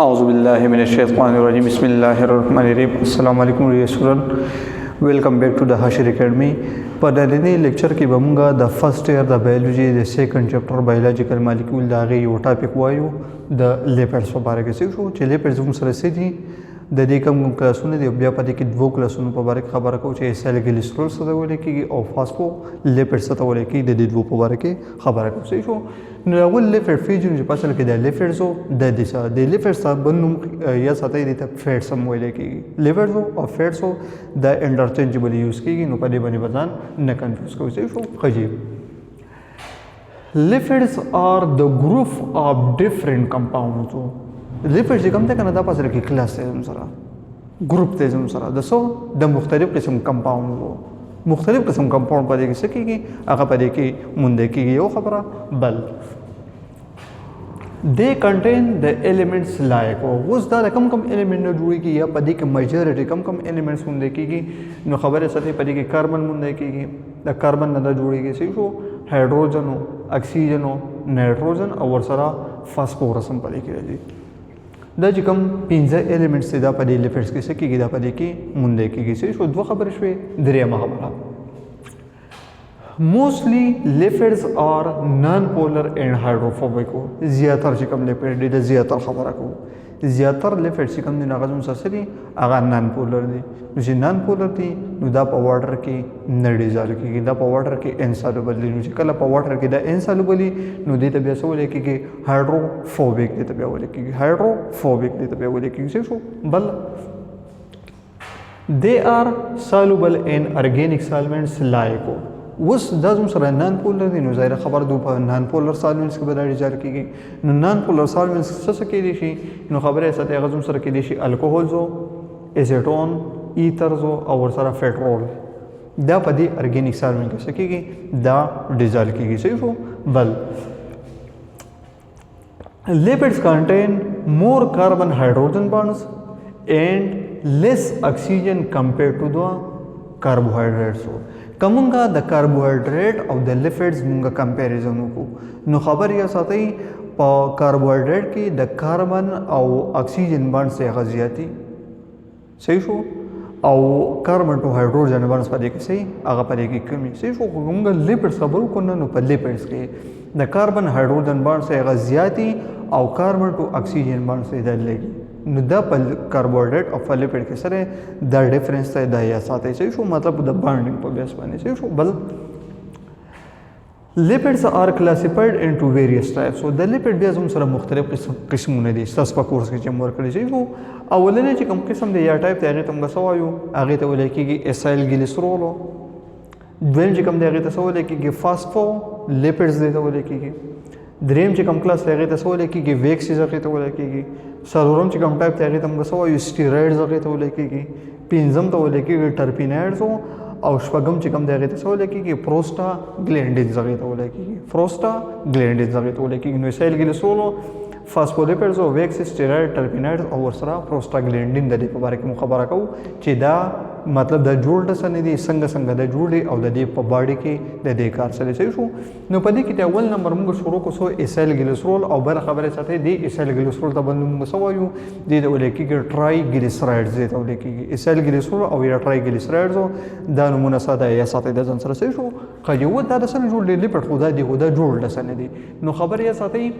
أعوذ بالله من الشيطان الرجيم بسم الله الرحمن الرحيم السلام علیکم ریسورن ویلکم بیک ټو د هاشر اکیډمی په نننی لیکچر کې به موږ د فرست ایئر د بایولوژي د سیکنډ چپټر بایولوژیکل مالیکول د هغې یو ټاپک وایو د لیپډز په باره کې څه شو چې لیپډز موږ سره څه دي د دې کوم کلاسونه دي بیا په دې کې دوه کلاسونو په باره کې خبره کوو چې ایسایل ګلیسرول څه ته ویل کېږي او فاسفولیپډ څه ته ویل کېږي د دې دوه په باره کې خبره کوو صحیح شو نو اول لیپډ فیجن چې په اصل کې د لیپډز او د لیپډز ته بل نوم یا ساته دي ته فیټس هم ویل کېږي لیپډز او فیټس د انټرچینجبل یوز کېږي نو په دې باندې ځان نه کنفیوز کوو صحیح شو خجیب lipids are the group of different compounds lipids چې کوم ته کنه دا پاسه کې کلاس ته زم سره ګروپ ته زم سره د سو د مختلف قسم کمپاوند مختلف قسم کمپاوند په دې کې څه کېږي هغه په دې کې مونږ کېږي یو خبره بل they contain the elements like اوس دا کم کم element نه جوړیږي یا په دې کې majority کم کم elements مونږ کېږي نو خبره سره په دې کې کاربن مونږ کېږي د کاربن نه جوړیږي صحیح شو هایدروجن او اکسیجن او نایټروجن او ورسره فاسفورس هم په دې کې راځي دا چې کوم 15 ایلیمنټس دا په دې لیپډز کې څه کېږي دا په دې کې مونږ کېږي صحیح شو دوه خبرې شوې درېیمه خبره موسټلی لیپډز آر نان پولر اینڈ هایدروفوبیک زیاتر چې کوم لیپډ دي د زیاتر خبره کوو زیاتر لیپډ چې کوم دي هغه زموږ سره دي هغه نان پولر دي نو چې نان پولر دي نو دا په واټر کې نه ډیزالو کېږي دا په واټر کې انسالوبل دي نو چې کله په واټر کې دا انسالوبل دي نو دې ته بیا څه ویل کېږي هایدروفوبیک دې ته بیا ویل کېږي هایدروفوبیک دې ته بیا ویل کېږي شو بل they are soluble in organic solvents like اوس دا زموږ سره نان پولر دي نو ظاهره خبر دو په نان پولر سالوینټس کې به دا ډیزالو کېږي نو نان پولر سالوینټس څه کېدی شي نو خبره یې ساته هغه زموږ سره کېدی شي الکوهولز ایزیټون ایترز او ورسره فیټرول دا په دې ارګینیک سالوینټ کې څه کېږي دا ډیزالو کېږي صحیح شو بل lipids contain more carbon hydrogen bonds and less oxygen compared to the carbohydrates کومه د کاربوهایډریټ او د لیپډز مونږه کمپیریزن وکړو نو خبر یې ساتي په کاربوهایډریټ کې د کاربن او اکسیجن بانډز هغه زیاتی صحیح شو او کاربن ټو هایدروجن بانډز په دې کې صحیح هغه په دې کې کمی صحیح شو مونږ لیپډز خبرو کوو نو په لیپډز کې د کاربن هایدروجن بانډز هغه زیاتی او کاربن ټو اکسیجن بانډز یې لګي نو دا په کاربوهایډریټ او په لیپډ کې سره دا ډیفرنس ته دا یا ساتي صحیح شو مطلب د بانډینګ په بیس باندې صحیح شو بل lipids are classified into various types so د لیپډ بیا زموږ سره مختلف قسمونه دي تاسو په کورس کې چې موږ ورکړی صحیح شو اولنې چې کوم قسم دی یا ټایپ دی هغه ته موږ څه وایو هغه ته ویل کېږي ایسایل ګلیسرول دویم چې کوم دی هغه ته څه ویل کېږي فاسفولیپډز دی ته ویل کېږي دریم چې کوم کلاس هغه ته څه ویل کېږي ویکسز هغه ته ویل کېږي څلورم چې کوم ټایپ دی هغه ته موږ څه وایو سټیرایډز هغه ته ویل کېږي پنځم ته ویل کېږي ټرپینایډز او شپږم چې کوم دی هغه ته څه ویل کېږي پروسټاګلینډینز هغه ته ویل کېږي پروسټاګلینډینز هغه ته ویل کېږي نو ایسایل ګلیسرول فاسفولیپډز او ویکسز سټیرایډ ټرپینایډز او ورسره پروسټاګلینډین د دې په باره کې مو خبره کوو چې دا مطلب د جوړ د سن دي څنګه د جوړي او د دې په باډي کې د دې کار سره صحیح شو نو په دې کې د اول نمبر موږ شروع کوو ایسایل ګلیسرول او بل خبره ساتي دی ایسایل ګلیسرول ته باندې موږ سوایو د دې ولې کې ټرای ګلیسرایډز دې ته ولې کې ایسایل ګلیسرول او یا ټرای ګلیسرایډز دا نمونه ساده یا ساتي د ځن سره صحیح شو خو دا د سن جوړ دی لیپډ خدا دی خدا جوړ د سن دي نو خبره یې ساتي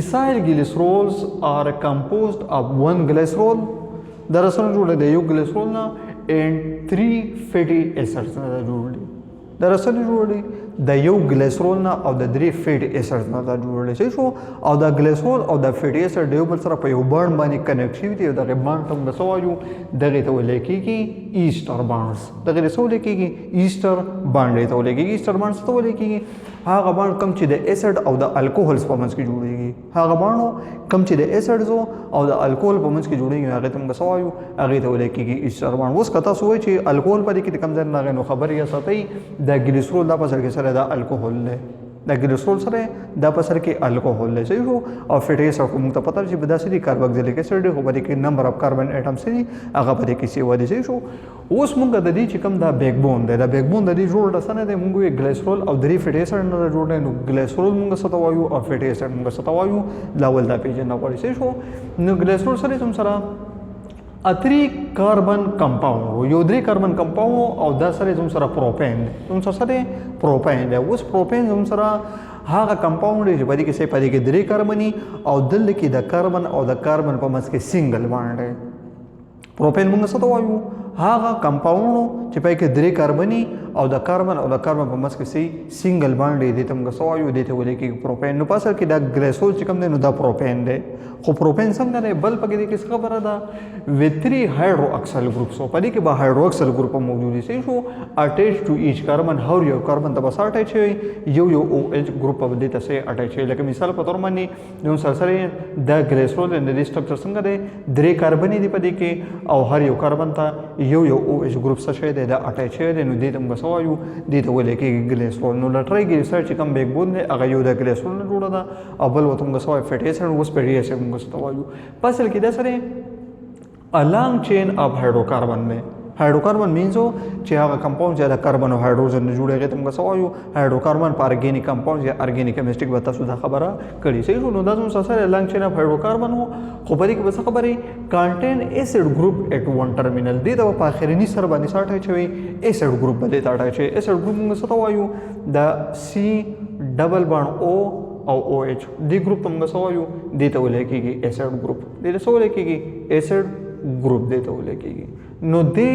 ایسایل ګلیسروls are composed of one glycerol در اصل جوړ دی یو ګلیسرول نه and 3 fatty acids نه جوړ دی در اصل جوړ دی د یو ګلیسرول نه او د 3 فیټي ایسډز نه جوړ دی صحیح شو او د ګلیسرول او د فیټي ایسډ یو بل سره په یو بانډ باندې کنیکټیویټي او دغه بانډ ته موږ سوایو دغه ته ویل کېږي ایسټر بانډز دغه ته ویل کېږي ایسټر بانډ ته ویل کېږي ایسټر بانډز ته ویل کېږي هغه بانډ کم چې د ایسډ او د الکوهولز په منځ کې جوړیږي هغه بانډ کم چې د ایسډز او د الکوهول په منځ کې جوړیږي هغه ته موږ سوایو هغه ته ویل کېږي ایسټر بانډ اوس کته سوې چې الکوهول په دې کې کم ځای نه غنو خبر یا ساتي د ګلیسرول د په سر کې سره د الکوهول له د ګلیسرول سره دا په سر کې الکوهول دی صحیح شو او فیټي ایسډ کو موږ ته پته چې په داسې دي کاربوکسیلیک ایسډ دی خو په دې کې نمبر اف کاربن اټمز دي هغه په دې کې سی ودی صحیح شو اوس موږ د دې چې کوم دا بیک بون دی دا بیک بون د دې جوړ رسنه دی موږ یې ګلیسرول او درې فیټي ایسډ نه جوړ دی نو ګلیسرول موږ څه ته وایو او فیټي ایسډ موږ څه ته وایو لاول دا پیژنه غواړي صحیح شو نو ګلیسرول سره کوم سره اتری کاربن کمپاوند یو درې کاربن کمپاوند او دا سره زم سره پروپین زم سره پروپین دی اوس پروپین زم سره هغه کمپاوند چې په دې کې څه په دې کې درې کاربني او دل کې د کاربن او د کاربن په منځ کې سنگل باندې پروپین موږ څه ته وایو هغه کمپاوند چې په کې درې کاربني او د کاربن په منځ کې سي سنگل باندې دي ته موږ څه وایو دې ته ویل کې پروپین نو په اصل کې دا ګلیسرول چې کوم دی نو دا پروپین دی خو پروپین څنګه دی بل پکې دې کې خبره ده وتری هایدرو اکسل گروپ سو پدې کې به هایدرو اکسل گروپ موجود دي شو اٹیچ ټو ایچ کاربن هر یو کاربن ته بس اٹیچ یو او ایچ گروپ په دې ته سه اٹیچ لکه مثال په تور باندې نو سره د ګلیسرول د دې سټرکچر څنګه دی درې کاربن دي پدې کې او هر یو کاربن ته یو او ایچ گروپ څه شي دی دا اٹیچ دی نو دې موږ سوایو دې ته ولې کې ګلیسرول نو لټري ګلیسرول چې کوم بیک بون دی هغه یو د ګلیسرول نه جوړه ده او بل وته موږ سوای فیټي ایسډ اوس فیټي ایسډ موږ ستوایو پاسل کې دا سره a long chain of hydrocarbon دی هایدروکاربن مینځو چې هغه کمپاوند چې د کاربن او هایدروجن نه جوړیږي ته موږ سوایو هایدروکاربن په ارګینیک کمپاوند یا ارګینیک کیمستري به تاسو دا خبره کړې صحیح نو دا زموږ سره لانګ چین اف هایدروکاربن وو خو په دې کې به خبرې کانټین ایسډ گروپ ایٹ ون ټرمینل دی دا په اخرنی سر باندې ساټه چوي ایسډ گروپ باندې تاټه چي ایسډ گروپ موږ ستوایو د سی ډبل بانډ او او او ایچ دی گروپ موږ سوایو دی ته ولې کېږي ایسډ گروپ دی ته ولې کېږي ایسډ ग्रुप देते हुए लेकेगी नो दे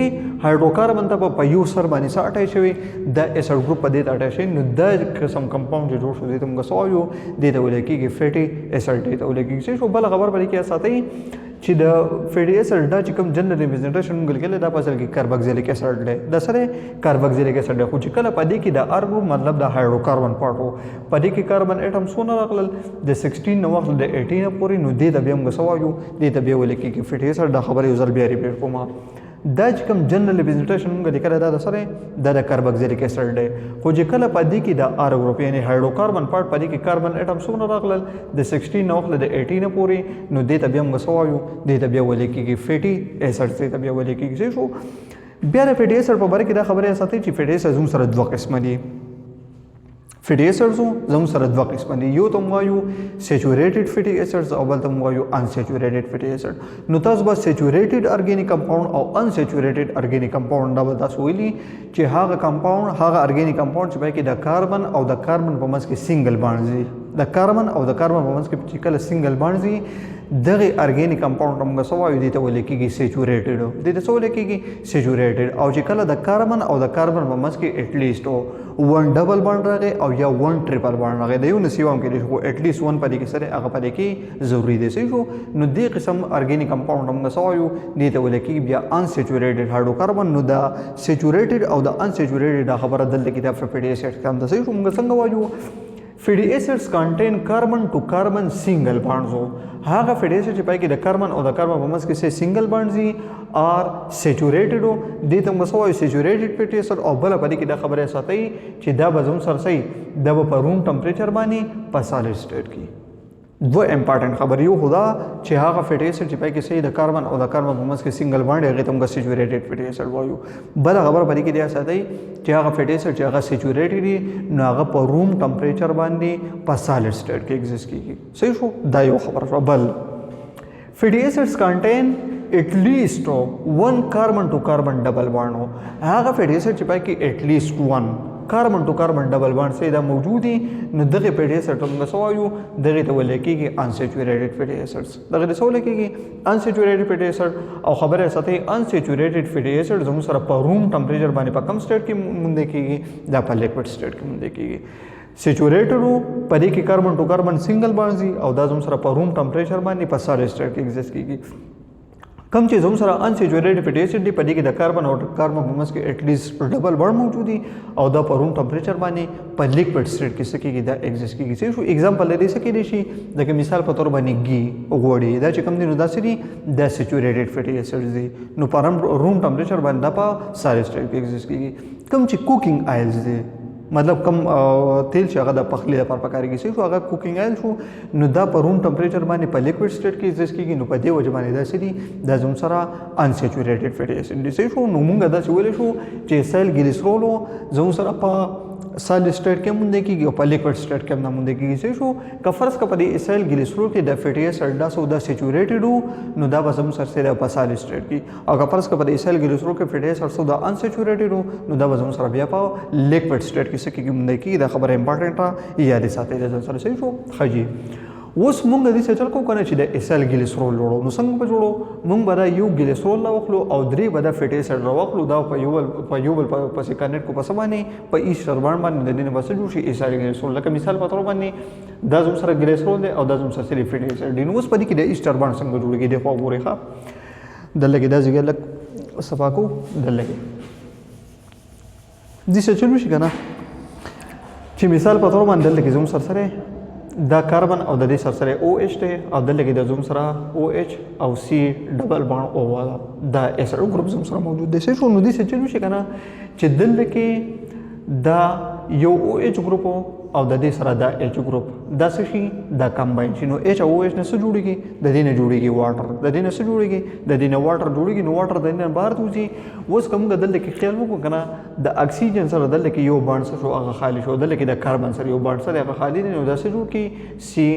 हाइड्रोकार्बन ता په یو سر باندې ساټای شوی د ایسډ ګروپ په دې اٹای شي نو د قسم کمپاوند جوړ شو دې موږ سوایو دې ته ولکېږي فیټي ایسډ دې ته ولکېږي چې بل خبر پرې کې ساتي چې د فیټي ایسډ دا چې کوم جنرال ریپرزنټیشن موږ لیکل دا په اصل کې کاربوکسیلیک ایسډ دی د سره کاربوکسیلیک ایسډ خو چې کله په دې کې د ار ګروپ مطلب د هایدروکاربن پارت وو په دې کې کاربن اټم سونه راغلل د 16 نو وخت د 18 پورې نو دې ته بیا موږ سوایو دې ته بیا ولکېږي فیټي ایسډ دا خبره یو ځل بیا ریپیټ کوم دا چې کوم جنرال ریپرزنټیشن موږ لیکل دا د سره د کاربوکسیلیک ایسډ دی خو چې کله په دې کې د ار ګروپ یعنی هایدروکاربن پارت په دې کې کاربن اټم سونه راغلل د 16 نو وخت د 18 پورې نو دې ته بیا موږ سوایو دې ته بیا ولکېږي فیټي ایسډ ته بیا ولکېږي شو بیا د فیټي ایسډ په اړه کې دا خبره ساتي چې فیټي ایسډ زموږ سره دوه قسم دي فیټي ایسډز زموږ سره دوه قسم دي یو ته وایو سیچوریټډ فیټي ایسډز او بل ته وایو انسیچوریټډ فیټي ایسډ نو تاسو به سیچوریټډ ارګینیک کمپاوند او انسیچوریټډ ارګینیک کمپاوند دا به تاسو ویلي چې هغه کمپاوند هغه ارګینیک کمپاوند چې پکې د کاربن او د کاربن په منځ کې سنگل بانډ دي د کاربن او د کاربن په منځ کې چې کله سنگل بانډ دي دغه ارګینیک کمپاوند موږ سوایو دي ته ولکېږي سیچوریټډ دي ته ولکېږي سیچوریټډ او چې کله د کاربن او د کاربن په منځ کې اټ لیست ون ډبل بانډ راغی او یا ون ټریپل بانډ راغی د یو نسیوام کې خو اټ لیست ون پدې کې سره هغه پدې کې ضروری دی شو نو دې قسم ارګینیک کمپاوند موږ سوایو دي ته ولکېږي بیا انسیچوریټډ هایدروکاربن نو دا سیچوریټډ او د انسیچوریټډ دا خبره دلته کې د فیټي ایسډ کوم د شو موږ څنګه وایو فیټي ایسډز کنټین کاربن ټو کاربن سنگل بانډز هغه فیټي ایسډ چې پای کې د کاربن او د کاربن په منځ کې سنگل بانډز دي ار سیچوریټډ دي ته موږ سوایو سیچوریټډ فیټي ایسډ او بل په دې کې دا خبره ساتي چې دا به زموږ سره صحیح دا په روم ټمپریچر باندې په سالډ سټیټ کې دوه امپارټنٹ خبر یو خدا چې هغه فیټي ایسډ چې پای کې صحیح د کاربن او د کاربن په منځ کې سنگل بانډ هغه ته موږ سیچوریټډ فیټي ایسډ وایو بل خبر په دې کې دا ساتي چې هغه فیټي ایسډ چې هغه سیچوریټډ دي نو هغه په روم ټمپریچر باندې په سالډ سټیټ کې ایگزیست کیږي صحیح شو دا یو خبر شو بل فیټي ایسډز کنټین at least one carbon to carbon double bond هغه فیټي ایسډ چې پای کې at least one کاربن ټو کاربن ډبل بانډ سي دا موجود دي نو دغه فیټي ایسډ موږ سوایو دغه ته ولکېږي انسیچوریټډ فیټي ایسډز دغه ته ولکېږي انسیچوریټډ فیټي ایسډ او خبره ساتي انسیچوریټډ فیټي ایسډ زموږ سره په روم ټمپریچر باندې په کم سټیټ کې مونږ کېږي دا په لیکوډ سټیټ کې مونږ کېږي سیچوریټډ په دې کې کاربن ټو کاربن سنگل بانډ دي او دا زموږ سره په روم ټمپریچر باندې په سالډ سټیټ کې ایگزیست کېږي کم چې زموږ سره انسیچوریټډ فیټي ایسډ دی په دې کې د کاربن او کاربن په منځ کې اټ لیست ډبل بانډ موجود دي او دا په روم ټمپریچر باندې په لیکوډ سټیټ کې سکیږي دا ایگزیست کیږي څه شو اگزامپل لري سکیږي شي د مثال په تور باندې گی وګورئ دا چې کوم دي نو دا سری د سیچوریټډ فیټي ایسډ دي نو په روم ټمپریچر باندې په سالډ سټیټ کې ایگزیست کیږي کم چې کوکینګ آیلز دي مطلب کم تیل چې هغه د پخلی لپاره پکارېږي صحیح شو هغه کوکینګ آیل شو نو دا په روم ټمپریچر باندې په لیکوډ سټیټ کې ایگزیسټ کیږي نو په دې وجه باندې دا څه دي دا زموږ سره انسیچوریټډ فیټي اسید دي صحیح شو نو موږ داسې ویلی شو چې ایسایل ګلیسرول زموږ سره په سالډ سټیټ کې موندل کېږي او په لیکوډ سټیټ کې هم نه موندل کېږي صحیح شو که فرض کړه په دې ایسایل ګلیسرول کې د فیټي اسید دا دا سیچوریټډ وو نو دا به زموږ سره په سالډ سټیټ کې او که فرض کړه په دې ایسایل ګلیسرول کې فیټي اسید دا انسیچوریټډ وو نو دا به زموږ سره بیا په لیکوډ سټیټ کې څه کېږي موندل کېږي دا خبره امپارټنټه یاد ساتئ دا سره صحیح شو ښه جی اوس مونږ د دې څه چل کوو کنه چې د ایسایل ګلیسرول جوړو نو څنګه به جوړو مونږ به دا یو ګلیسرول راواخلو او درې به د فیټي اسید راواخلو دا په یو بل پسې کنیکټ کو پسې باندې په ایسټر باندې د دې نه بس جوړ شي ایسایل ګلیسرول لکه مثال په تور باندې دا زموږ سره ګلیسرول دی او دا زموږ سره فیټي اسید دی نو اوس په دې کې د ایسټر باندې څنګه جوړیږي د خو ګورې ښه دلته دا ځای لک صفا کو دلته دې څه چلو شي کنه چې مثال په تور باندې دلته زموږ سره دا کاربن او د دې سره او ایچ دی او دلته کې د زوم سره او ایچ او سی ډبل بانډ او والا دا ایسایل ګروپ زوم سره موجود دی څه شو نو دې څه چلو شي کنه چې دلته کې دا یو او ایچ ګروپ او د دې سره دا ایچ ګروپ دا څه شي دا کمباین شي نو ایچ او ایچ نه څه جوړیږي د دې نه جوړیږي واټر د دې نه څه جوړیږي د دې نه واټر جوړیږي نو واټر د دې نه بهر توځي اوس کوم دلته کې خیال وکړو کنه د اکسیجن سره دلته کې یو بانډ سره هغه خالی شو دلته کې د کاربن سره یو بانډ سره هغه خالی دی نو دا څه جوړ کی سی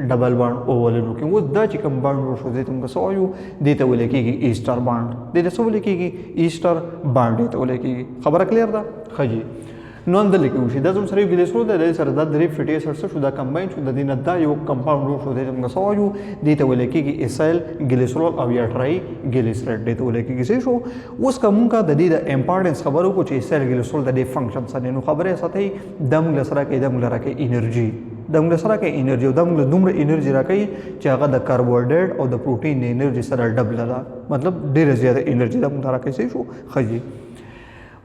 ډبل بانډ او ول جوړ کی اوس دا چې کوم بانډ جوړ شو دې تم څه وایو دې ته ول کېږي ایسټر بانډ دې ته څه ول کېږي ایسټر بانډ دې ته ول کېږي خبره کلیر ده خجی نو اندل کې وشي دا زم سره ګلیسرول د سره د درې فیټي اسید شو دا کمباین شو د دې نه دا یو کمپاوند جوړ شو د موږ سوایو دې ته ول کېږي ایسایل ګلیسرول او یا ټرای ګلیسرایډ دې ته ول کېږي څه شو اوس کومه د دې د امپورټنس خبرو کو چې ایسایل ګلیسرول د دې فنکشن سره نو خبره ساتي د موږ سره کې د موږ راکې انرژي د موږ سره کې انرژي او د موږ دومره انرژي راکې چې هغه د کاربوهایډریټ او د پروتین انرژي سره ډبل ده مطلب ډیره زیاته انرژي د موږ راکې څه شو خجی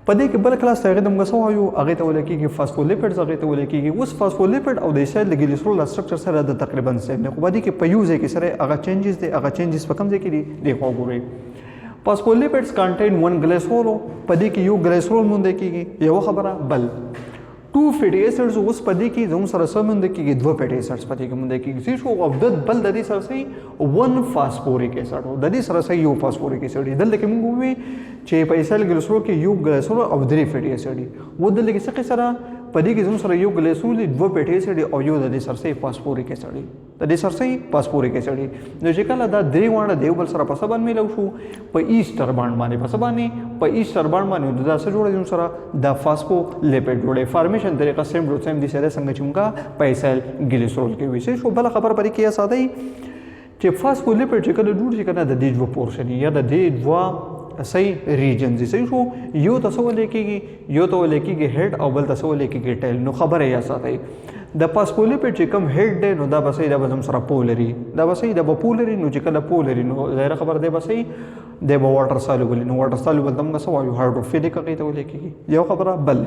په دې کې بل کلاس ته هغه د موږ سوایو هغه ته ول کېږي فاسفولیپیډز هغه ته ول کېږي اوس فاسفولیپیډ او د ایسایل ګلیسرول سټرکچر سره د تقریبا سیم نه خو باندې کې په یو ځای کې سره هغه چینجز دي هغه چینجز په کوم ځای کې دي د خو ګوري فاسفولیپیډز کنټین 1 ګلیسرول په دې کې یو ګلیسرول مونږ کېږي یو خبره بل 2 فیټي اسیډز اوس په دې کې زموږ سره سم مونږ کېږي 2 فیټي اسیډز په دې کې مونږ کېږي چې شو او د بل د دې سره سي 1 فاسفوریک اسید د دې سره سي یو فاسفوریک اسید دلته کې مونږ وی چې په ایسایل ګلیسرول کې یو ګلیسرول او 3 فیټي اسید و دلته کې څه سره په دې کې زموږ سره یو ګلیسرول 2 فیټي اسید او یو د دې سره سي فاسفوریک اسید د دې سره سي فاسفوریک اسید نو چې کله دا درې وانه دیو بل سره په سبا باندې ملو شو په ایسټر باندې په سبا په ایسټر باندې دا څه جوړه زموږ سره د فاسفولیپیډ جوړه فارمیشن طریقه سیم ډو سیم دي سره څنګه چې موږ په ایسایل ګلیسرول کې وي شو بل خبر پرې کې ساده چې فاسفولیپیډ چې کله جوړ شي کنه د دې دوه پورشن یا د دې دوه صحیح ریجنز صحیح شو یو تاسو لیکيږي یو ته لیکيږي هډ او بل تاسو لیکيږي ټیل نو خبره یا ساتي د فاسفولیپیډ چې کوم هډ دی نو دا بسې دا بزم سره پولري دا بسې دا پولري نو چې کله پولري نو ظاهر خبر دی بسې د واټر سالوبل نو واټر سالوبل تم څه وایو هایدروفیلیک هغه ته لیکيږي یو خبره بل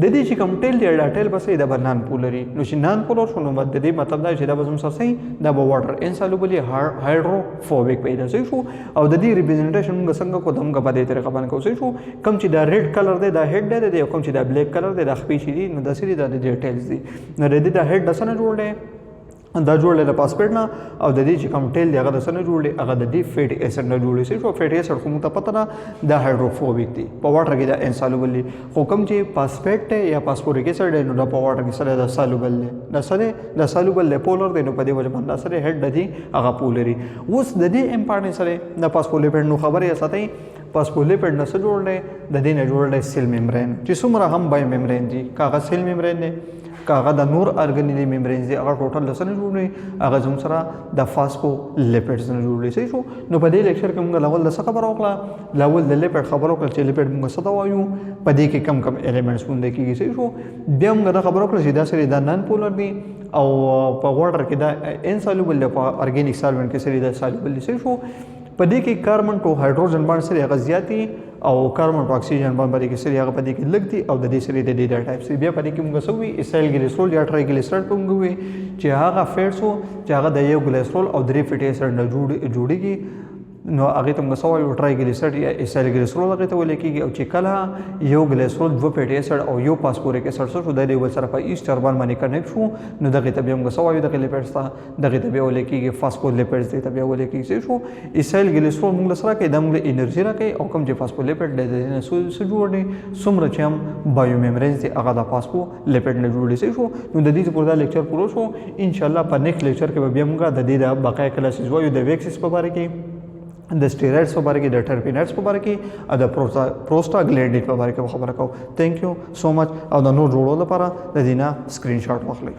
د دې چې کوم ټیل دی دا ټیل بسې دا نان پولري نو چې نان پولر شنو مد دې مطلب دا چې دا بزم سره دا واټر انسالوبل هایدروفوبیک پیدا شي شو او د دې ریپرزنټیشن موږ څنګه کو دمګه په دې طریقه باندې کوو شو کوم چې دا ریډ کلر دی دا هډ دی کوم چې دا بلیک کلر دی دا خپې شي دي نو د سری دا د ټیلز دي نو د دې دا هډ د سره جوړ دی دا جوړ له پاسپورت نه او د دې چې کوم ټیل دی هغه د سره جوړ دی هغه د دې فیټي اسید نه جوړ شي شو فیټي اسید خو ته پته نه دا هایدروفوبیک دی په واټر کې دا انسالوبل دی خو کوم چې فاسفیټ یا فاسفوریک اسید نو دا په واټر کې سره دا سالوبل دی دا سره دا سالوبل له پولر دی نو په دې وجه باندې سره هډ دی هغه پولري اوس د دې امپورټنس سره د فاسفولیپیډ نو خبره یا ساتي فاسفولیپیډ نه څه جوړ دی د دې نه جوړ دی سیل میمبرین چې څومره هم بای میمبرین دي کاغذ سیل میمبرین نه کاغه د نور ارګانیزم میمبرینز دی هغه ټوټل لسنه جوړوي هغه زموږ سره د فاسفولیپیډز نه جوړوي صحیح شو نو په دې لیکچر کې موږ لاول د څه خبره وکړه لاول د لیپیډ خبره وکړه چې لیپیډ موږ څه ته وایو په دې کې کم کم ایلیمنټس مونږ کېږي صحیح شو بیا موږ دا خبره وکړه چې دا سره دا نان پولر دی او په واټر کې دا انسالوبل دی په ارګانیک سالوینټ کې سره دا سالوبل دی صحیح شو په دې کې کاربن ټو هایدروجن باندې سره هغه زیاتی او کاربن ټو اکسیجن باندې کې سره هغه په دې کې لګ دي او د دې سره د ډیټا ټایپس بیا په دې کې موږ سوي ایسایل ګلیسرول یا ټرایګلیسرایډ په موږ وي چې هغه فیټس چې هغه د یو ګلیسرول او 3 فیټي اسید نه جوړیږي نو هغه ته موږ سوایو ټرایګلیسرایډ یا ایسایل ګلیسرول هغه ته ویل کېږي او چې کله یو ګلیسرول 2 فیټي اسید او یو فاسفوریک اسید سره د یو بل سره په ایسټر باندې کنیکټ شو نو دغه ته بیا موږ سوایو دغه لیپیډز ته دغه ته بیا ویل کېږي فاسفولیپیډز ته بیا ویل کېږي شو ایسایل ګلیسرول موږ سره کې د موږ انرژي راکوي او کوم چې فاسفولیپیډ د نه سو جوړ دي څومره چې هم بایو میمبرینز دي هغه د فاسفولیپیډ نه جوړ دي شو نو د دې په دا لیکچر پوره شو ان شاء الله په نیکسټ لیکچر کې بیا موږ د دې د بقای کلاسز وایو د ویکسس په اړه کې د سټیرایډز په اړه کې د ټرپینایډز په اړه کې او د پروسټاګلینډین په اړه کې خبره کوو. ثانک یو سو مچ او د نور جوړولو لپاره د دې نه سکرین شاټ واخلئ.